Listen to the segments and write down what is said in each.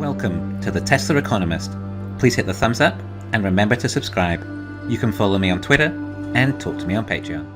Welcome to the Tesla Economist. Please hit the thumbs up and remember to subscribe. You can follow me on Twitter and talk to me on Patreon.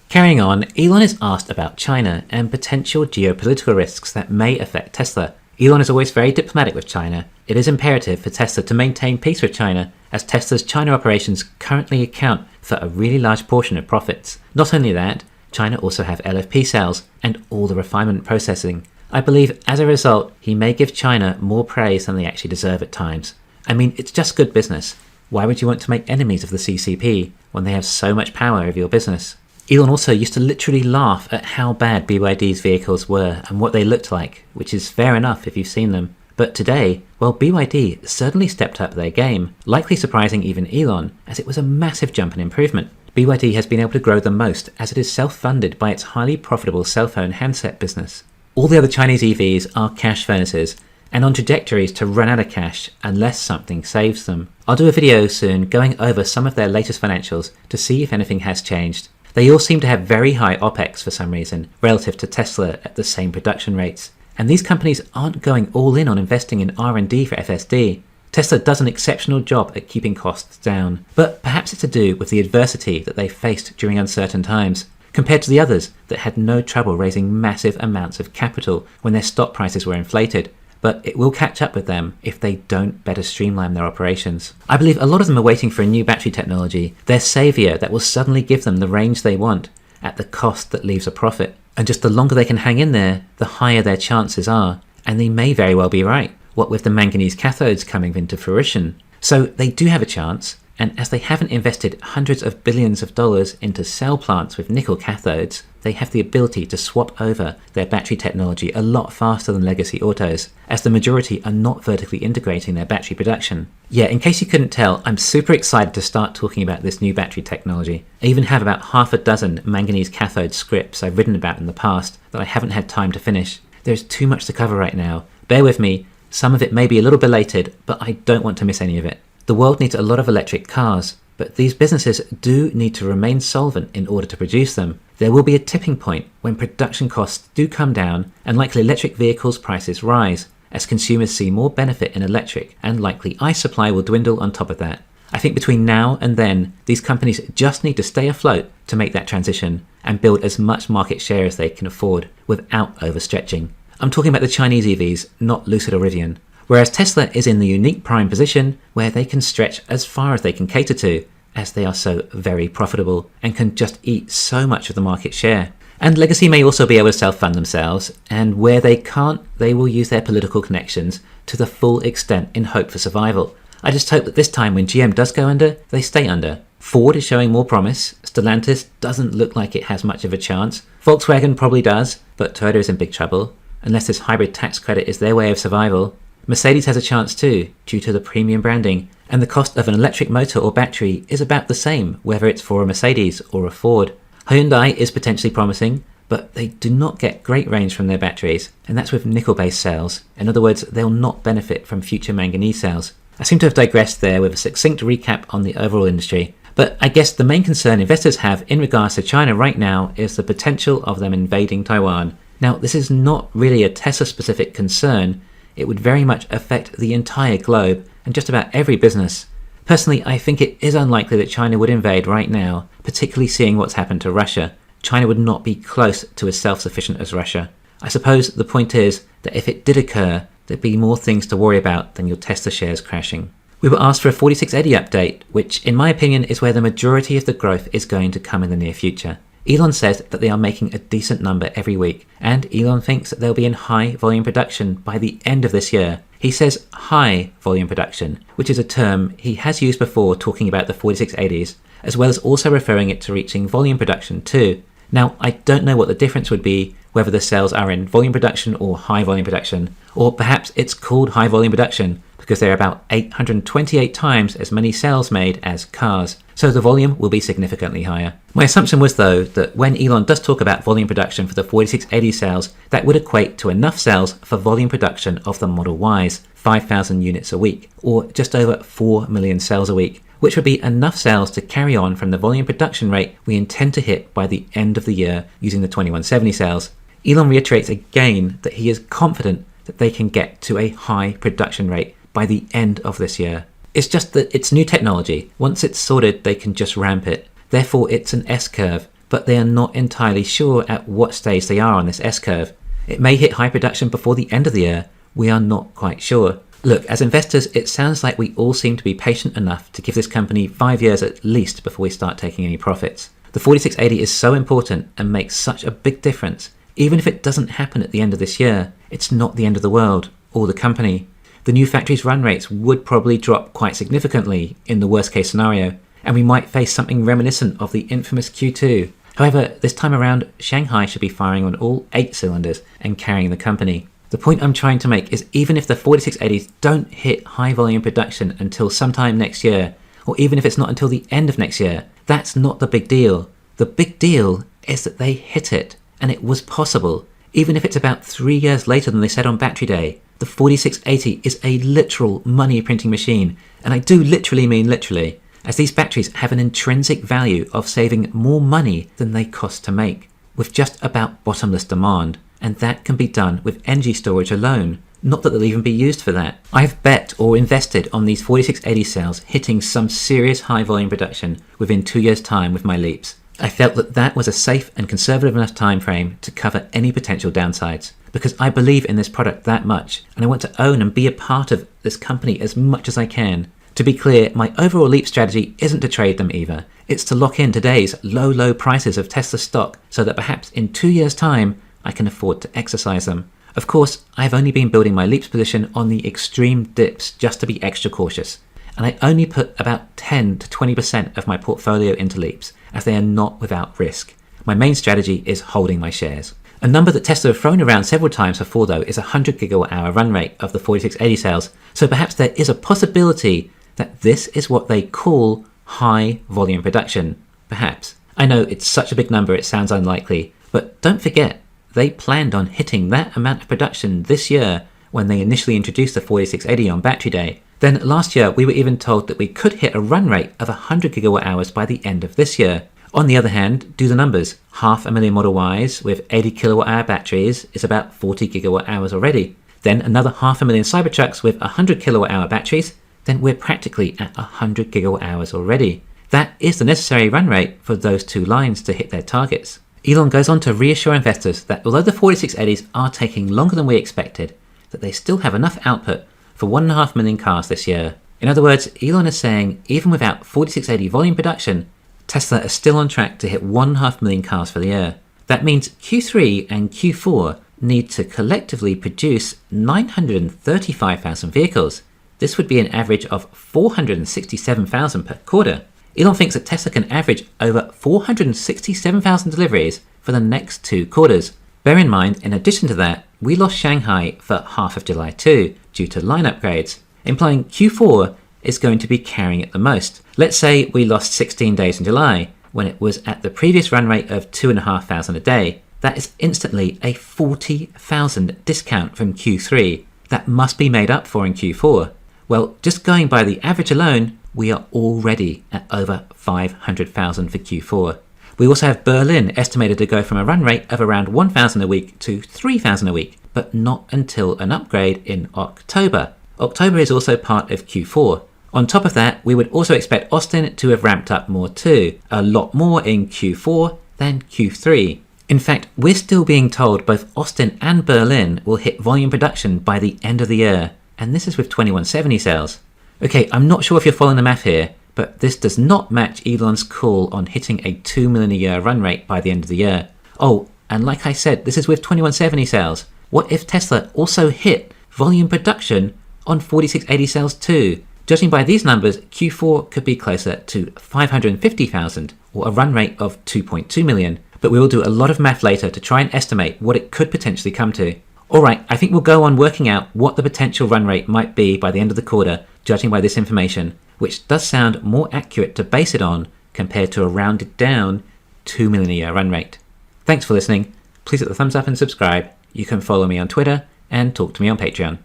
Carrying on, Elon is asked about China and potential geopolitical risks that may affect Tesla. Elon is always very diplomatic with China. It is imperative for Tesla to maintain peace with China, as Tesla's China operations currently account for a really large portion of profits. Not only that, China also have LFP cells and all the refinement processing. I believe as a result, he may give China more praise than they actually deserve at times. I mean, it's just good business. Why would you want to make enemies of the CCP when they have so much power over your business? Elon also used to literally laugh at how bad BYD's vehicles were and what they looked like, which is fair enough if you've seen them. But today, well, BYD certainly stepped up their game, likely surprising even Elon, as it was a massive jump in improvement. BYD has been able to grow the most as it is self-funded by its highly profitable cell phone handset business. All the other Chinese EVs are cash furnaces and on trajectories to run out of cash unless something saves them. I'll do a video soon going over some of their latest financials to see if anything has changed. They all seem to have very high OPEX for some reason relative to Tesla at the same production rates. And these companies aren't going all in on investing in R&D for FSD. Tesla does an exceptional job at keeping costs down, but perhaps it's to do with the adversity that they faced during uncertain times, compared to the others that had no trouble raising massive amounts of capital when their stock prices were inflated. But it will catch up with them if they don't better streamline their operations. I believe a lot of them are waiting for a new battery technology, their saviour that will suddenly give them the range they want at the cost that leaves a profit. And just the longer they can hang in there, the higher their chances are. And they may very well be right, what with the manganese cathodes coming into fruition. So they do have a chance. And as they haven't invested hundreds of billions of dollars into cell plants with nickel cathodes, they have the ability to swap over their battery technology a lot faster than legacy autos, as the majority are not vertically integrating their battery production. Yeah, in case you couldn't tell, I'm super excited to start talking about this new battery technology. I even have about half a dozen manganese cathode scripts I've written about in the past that I haven't had time to finish. There's too much to cover right now. Bear with me, some of it may be a little belated, but I don't want to miss any of it. The world needs a lot of electric cars, but these businesses do need to remain solvent in order to produce them. There will be a tipping point when production costs do come down and likely electric vehicles prices rise, as consumers see more benefit in electric, and likely ICE supply will dwindle on top of that. I think between now and then, these companies just need to stay afloat to make that transition and build as much market share as they can afford without overstretching. I'm talking about the Chinese EVs, not Lucid or Rivian. Whereas Tesla is in the unique prime position where they can stretch as far as they can cater to, as they are so very profitable and can just eat so much of the market share. And Legacy may also be able to self-fund themselves, and where they can't, they will use their political connections to the full extent in hope for survival. I just hope that this time when GM does go under, they stay under. Ford is showing more promise, Stellantis doesn't look like it has much of a chance, Volkswagen probably does, but Toyota is in big trouble, unless this hybrid tax credit is their way of survival. Mercedes has a chance too, due to the premium branding, and the cost of an electric motor or battery is about the same, whether it's for a Mercedes or a Ford. Hyundai is potentially promising, but they do not get great range from their batteries, and that's with nickel-based cells. In other words, they'll not benefit from future manganese cells. I seem to have digressed there with a succinct recap on the overall industry, but I guess the main concern investors have in regards to China right now is the potential of them invading Taiwan. Now, this is not really a Tesla-specific concern. It would very much affect the entire globe and just about every business. Personally, I think it is unlikely that China would invade right now, particularly seeing what's happened to Russia. China would not be close to as self-sufficient as Russia. I suppose the point is that if it did occur, there'd be more things to worry about than your Tesla shares crashing. We were asked for a 4680 update, which in my opinion is where the majority of the growth is going to come in the near future. Elon says that they are making a decent number every week, and Elon thinks that they'll be in high volume production by the end of this year. He says high volume production, which is a term he has used before talking about the 4680s, as well as also referring it to reaching volume production too. Now, I don't know what the difference would be, whether the cells are in volume production or high volume production, or perhaps it's called high volume production because there are about 828 times as many cells made as cars, so the volume will be significantly higher. My assumption was though that when Elon does talk about volume production for the 4680 cells, that would equate to enough cells for volume production of the Model Ys, 5,000 units a week, or just over 4 million cells a week, which would be enough cells to carry on from the volume production rate we intend to hit by the end of the year using the 2170 cells. Elon reiterates again that he is confident that they can get to a high production rate by the end of this year. It's just that it's new technology. Once it's sorted, they can just ramp it. Therefore, it's an S-curve, but they are not entirely sure at what stage they are on this S-curve. It may hit high production before the end of the year. We are not quite sure. Look, as investors, it sounds like we all seem to be patient enough to give this company 5 years at least before we start taking any profits. The 4680 is so important and makes such a big difference. Even if it doesn't happen at the end of this year, it's not the end of the world or the company. The new factory's run rates would probably drop quite significantly in the worst case scenario, and we might face something reminiscent of the infamous Q2. However, this time around, Shanghai should be firing on all 8 cylinders and carrying the company. The point I'm trying to make is even if the 4680s don't hit high volume production until sometime next year, or even if it's not until the end of next year, that's not the big deal. The big deal is that they hit it, and it was possible. Even if it's about 3 years later than they said on Battery Day, the 4680 is a literal money printing machine, and I do literally mean literally, as these batteries have an intrinsic value of saving more money than they cost to make, with just about bottomless demand, and that can be done with energy storage alone. Not that they'll even be used for that. I've bet or invested on these 4680 cells hitting some serious high volume production within 2 years' time with my leaps. I felt that that was a safe and conservative enough time frame to cover any potential downsides, because I believe in this product that much, and I want to own and be a part of this company as much as I can. To be clear, my overall leap strategy isn't to trade them either. It's to lock in today's low prices of Tesla stock so that perhaps in 2 years' time, I can afford to exercise them. Of course, I've only been building my leaps position on the extreme dips just to be extra cautious, and I only put about 10 to 20% of my portfolio into leaps, as they are not without risk. My main strategy is holding my shares. A number that Tesla have thrown around several times before though is a 100 gigawatt hour run rate of the 4680 cells, so perhaps there is a possibility that this is what they call high volume production. Perhaps. I know it's such a big number it sounds unlikely, but don't forget, they planned on hitting that amount of production this year when they initially introduced the 4680 on Battery Day. Then last year we were even told that we could hit a run rate of 100 gigawatt hours by the end of this year. On the other hand, do the numbers. 500,000 Model Ys with 80 kilowatt hour batteries is about 40 gigawatt hours already. Then another 500,000 Cybertrucks with 100 kilowatt hour batteries, then we're practically at 100 gigawatt hours already. That is the necessary run rate for those two lines to hit their targets. Elon goes on to reassure investors that although the 4680s are taking longer than we expected, that they still have enough output for 1.5 million cars this year. In other words, Elon is saying even without 4680 volume production, Tesla is still on track to hit 1.5 million cars for the year. That means Q3 and Q4 need to collectively produce 935,000 vehicles. This would be an average of 467,000 per quarter. Elon thinks that Tesla can average over 467,000 deliveries for the next 2 quarters. Bear in mind, in addition to that, we lost Shanghai for half of July too, due to line upgrades, implying Q4 is going to be carrying it the most. Let's say we lost 16 days in July, when it was at the previous run rate of 2,500 a day. That is instantly a 40,000 discount from Q3. That must be made up for in Q4. Well, just going by the average alone, we are already at over 500,000 for Q4. We also have Berlin estimated to go from a run rate of around 1,000 a week to 3,000 a week, but not until an upgrade in October. October is also part of Q4. On top of that, we would also expect Austin to have ramped up more too, a lot more in Q4 than Q3. In fact, we're still being told both Austin and Berlin will hit volume production by the end of the year, and this is with 2170 cells. Okay, I'm not sure if you're following the math here, but this does not match Elon's call on hitting a 2 million a year run rate by the end of the year. Oh, and like I said, this is with 2170 cells. What if Tesla also hit volume production on 4680 cells too? Judging by these numbers, Q4 could be closer to 550,000, or a run rate of 2.2 million, but we will do a lot of math later to try and estimate what it could potentially come to. Alright, I think we'll go on working out what the potential run rate might be by the end of the quarter, judging by this information, which does sound more accurate to base it on compared to a rounded down 2 million a year run rate. Thanks for listening. Please hit the thumbs up and subscribe. You can follow me on Twitter and talk to me on Patreon.